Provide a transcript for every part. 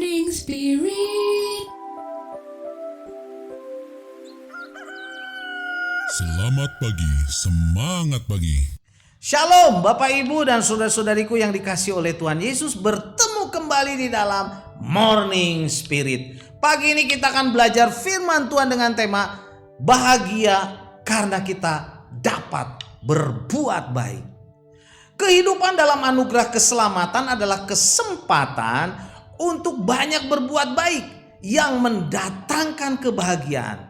Morning Spirit. Selamat pagi, semangat pagi. Shalom Bapak Ibu dan saudara-saudariku yang dikasihi oleh Tuhan Yesus. Bertemu kembali di dalam Morning Spirit. Pagi ini kita akan belajar firman Tuhan dengan tema bahagia karena kita dapat berbuat baik. Kehidupan dalam anugerah keselamatan adalah kesempatan untuk banyak berbuat baik yang mendatangkan kebahagiaan.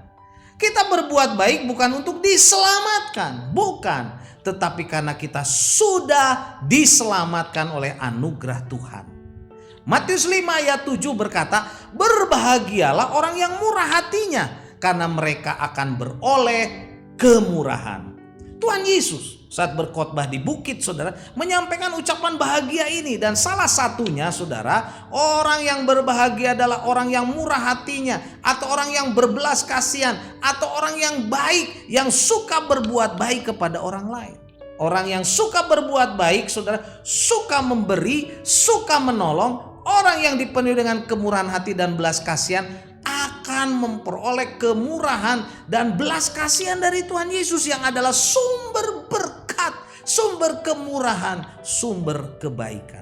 Kita berbuat baik bukan untuk diselamatkan, bukan, tetapi karena kita sudah diselamatkan oleh anugerah Tuhan. Matius 5 ayat 7 berkata, berbahagialah orang yang murah hatinya, karena mereka akan beroleh kemurahan. Tuhan Yesus saat berkhotbah di bukit, saudara, menyampaikan ucapan bahagia ini. Dan salah satunya, saudara, orang yang berbahagia adalah orang yang murah hatinya, atau orang yang berbelas kasihan, atau orang yang baik, yang suka berbuat baik kepada orang lain. Orang yang suka berbuat baik, saudara, suka memberi, suka menolong. Orang yang dipenuhi dengan kemurahan hati dan belas kasihan akan memperoleh kemurahan dan belas kasihan dari Tuhan Yesus yang adalah sumber berkat, sumber kemurahan, sumber kebaikan.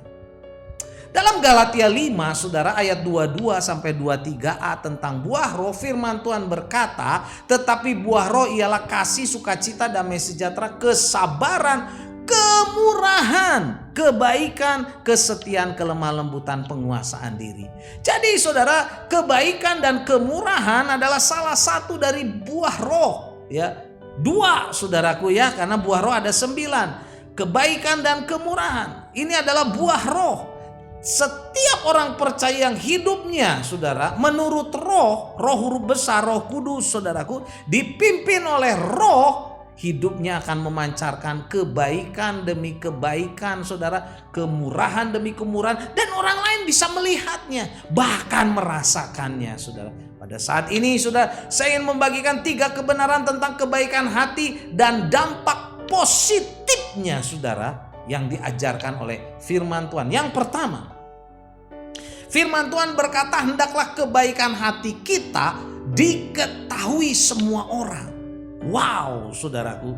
Dalam Galatia 5 saudara ayat 22 sampai 23a tentang buah roh, firman Tuhan berkata, tetapi buah roh ialah kasih, sukacita, damai sejahtera, kesabaran, kemurahan, kebaikan, kesetiaan, kelemah lembutan, penguasaan diri. Jadi saudara, kebaikan dan kemurahan adalah salah satu dari buah roh, ya. Dua saudaraku ya, karena buah roh ada 9. Kebaikan dan kemurahan, ini adalah buah roh. Setiap orang percaya yang hidupnya, saudara, menurut roh huruf besar, Roh Kudus, saudaraku, dipimpin oleh roh, hidupnya akan memancarkan kebaikan demi kebaikan, saudara, kemurahan demi kemurahan, dan orang lain bisa melihatnya, bahkan merasakannya, saudara. Pada saat ini, saudara, saya ingin membagikan 3 kebenaran tentang kebaikan hati dan dampak positifnya, saudara, yang diajarkan oleh firman Tuhan. Yang pertama, firman Tuhan berkata, hendaklah kebaikan hati kita diketahui semua orang. Wow, saudaraku.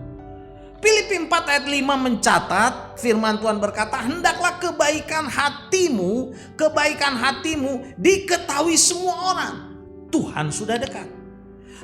Filipi 4 ayat 5 mencatat, firman Tuhan berkata, hendaklah kebaikan hatimu diketahui semua orang. Tuhan sudah dekat.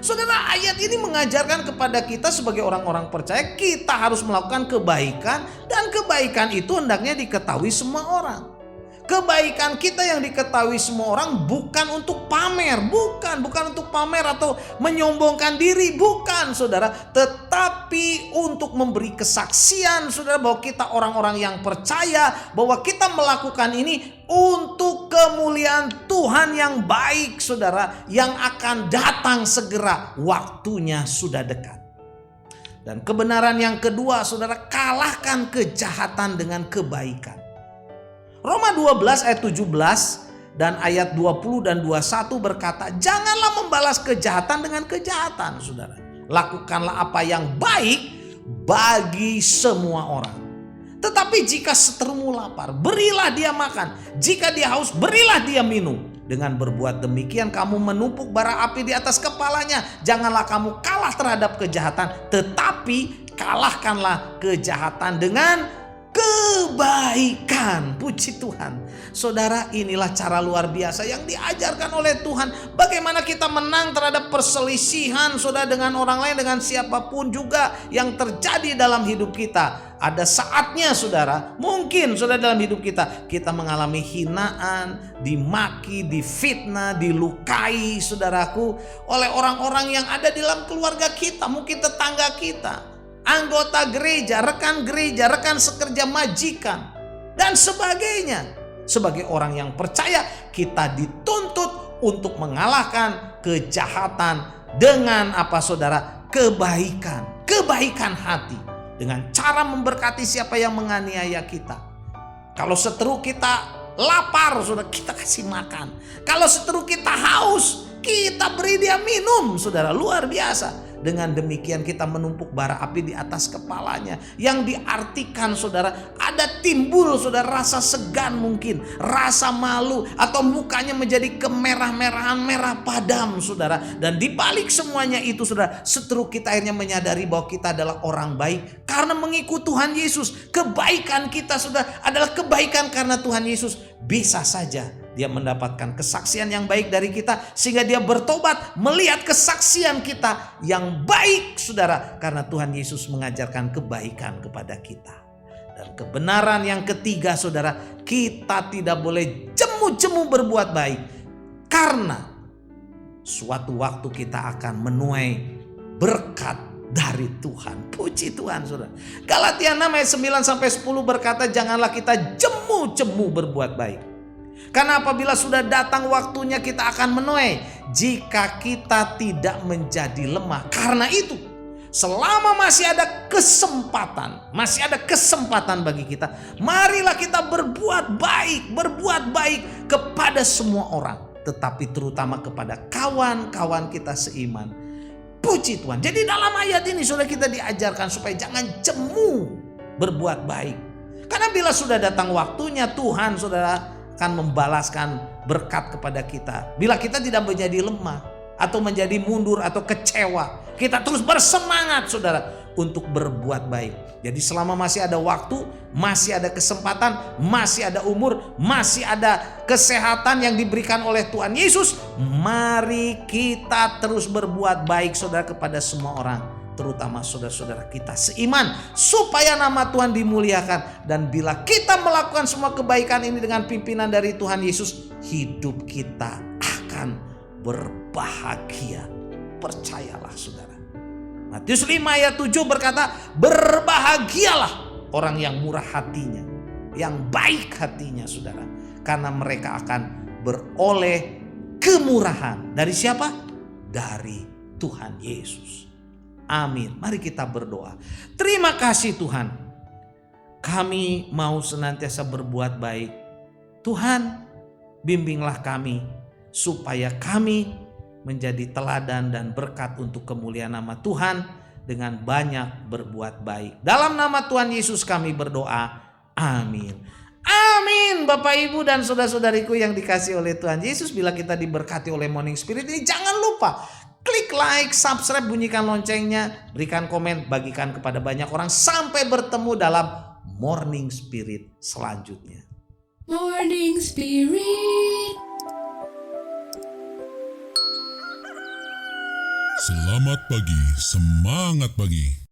Saudara, ayat ini mengajarkan kepada kita sebagai orang-orang percaya, kita harus melakukan kebaikan, dan kebaikan itu hendaknya diketahui semua orang. Kebaikan kita yang diketahui semua orang bukan untuk pamer, bukan untuk pamer atau menyombongkan diri, bukan, saudara, tetapi untuk memberi kesaksian, saudara, bahwa kita orang-orang yang percaya, bahwa kita melakukan ini untuk kemuliaan Tuhan yang baik, saudara, yang akan datang segera, waktunya sudah dekat. Dan kebenaran yang kedua, saudara, kalahkan kejahatan dengan kebaikan. Roma 12 ayat 17 dan ayat 20 dan 21 berkata, janganlah membalas kejahatan dengan kejahatan, saudara. Lakukanlah apa yang baik bagi semua orang. Tetapi jika seterumu lapar, berilah dia makan. Jika dia haus, berilah dia minum. Dengan berbuat demikian kamu menumpuk bara api di atas kepalanya. Janganlah kamu kalah terhadap kejahatan, tetapi kalahkanlah kejahatan dengan kebaikan. Puji Tuhan. Saudara, inilah cara luar biasa yang diajarkan oleh Tuhan. Bagaimana kita menang terhadap perselisihan, saudara, dengan orang lain, dengan siapapun juga yang terjadi dalam hidup kita. Ada saatnya, saudara, mungkin saudara dalam hidup kita mengalami hinaan, dimaki, difitnah, dilukai, saudaraku, oleh orang-orang yang ada di dalam keluarga kita, mungkin tetangga kita, anggota gereja, rekan sekerja, majikan, dan sebagainya. Sebagai orang yang percaya, kita dituntut untuk mengalahkan kejahatan dengan apa, saudara? Kebaikan hati. Dengan cara memberkati siapa yang menganiaya kita. Kalau seteru kita lapar, saudara, kita kasih makan. Kalau seteru kita haus, kita beri dia minum, saudara. Luar biasa. Dengan demikian kita menumpuk bara api di atas kepalanya. Yang diartikan saudara, ada timbul saudara rasa segan mungkin, rasa malu, atau mukanya menjadi kemerah-merahan, merah padam saudara. Dan dibalik semuanya itu saudara, seteru kita akhirnya menyadari bahwa kita adalah orang baik karena mengikut Tuhan Yesus. Kebaikan kita saudara adalah kebaikan karena Tuhan Yesus. Bisa saja dia mendapatkan kesaksian yang baik dari kita sehingga dia bertobat melihat kesaksian kita yang baik saudara, karena Tuhan Yesus mengajarkan kebaikan kepada kita. Dan kebenaran yang ketiga saudara, kita tidak boleh jemu-jemu berbuat baik karena suatu waktu kita akan menuai berkat dari Tuhan. Puji Tuhan saudara. Galatia 6 ayat 9 sampai 10 berkata, janganlah kita jemu-jemu berbuat baik. Karena apabila sudah datang waktunya kita akan menuai jika kita tidak menjadi lemah. Karena itu selama masih ada kesempatan bagi kita, marilah kita berbuat baik kepada semua orang, tetapi terutama kepada kawan-kawan kita seiman. Puji Tuhan. Jadi dalam ayat ini saudara, kita diajarkan supaya jangan jemu berbuat baik. Karena bila sudah datang waktunya, Tuhan saudara akan membalaskan berkat kepada kita. Bila kita tidak menjadi lemah atau menjadi mundur atau kecewa, kita terus bersemangat saudara untuk berbuat baik. Jadi selama masih ada waktu, masih ada kesempatan, masih ada umur, masih ada kesehatan yang diberikan oleh Tuhan Yesus, mari kita terus berbuat baik saudara kepada semua orang, terutama saudara-saudara kita seiman, supaya nama Tuhan dimuliakan. Dan bila kita melakukan semua kebaikan ini dengan pimpinan dari Tuhan Yesus, hidup kita akan berbahagia. Percayalah saudara. Matius 5 ayat 7 berkata, berbahagialah orang yang murah hatinya, yang baik hatinya saudara, karena mereka akan beroleh kemurahan. Dari siapa? Dari Tuhan Yesus. Amin. Mari kita berdoa. Terima kasih Tuhan, kami mau senantiasa berbuat baik. Tuhan, bimbinglah kami supaya kami menjadi teladan dan berkat untuk kemuliaan nama Tuhan dengan banyak berbuat baik. Dalam nama Tuhan Yesus kami berdoa. Amin. Amin. Bapak Ibu dan saudara-saudariku yang dikasihi oleh Tuhan Yesus, bila kita diberkati oleh Morning Spirit ini, jangan lupa klik like, subscribe, bunyikan loncengnya, berikan komen, bagikan kepada banyak orang. Sampai bertemu dalam Morning Spirit selanjutnya. Morning Spirit. Selamat pagi, semangat pagi.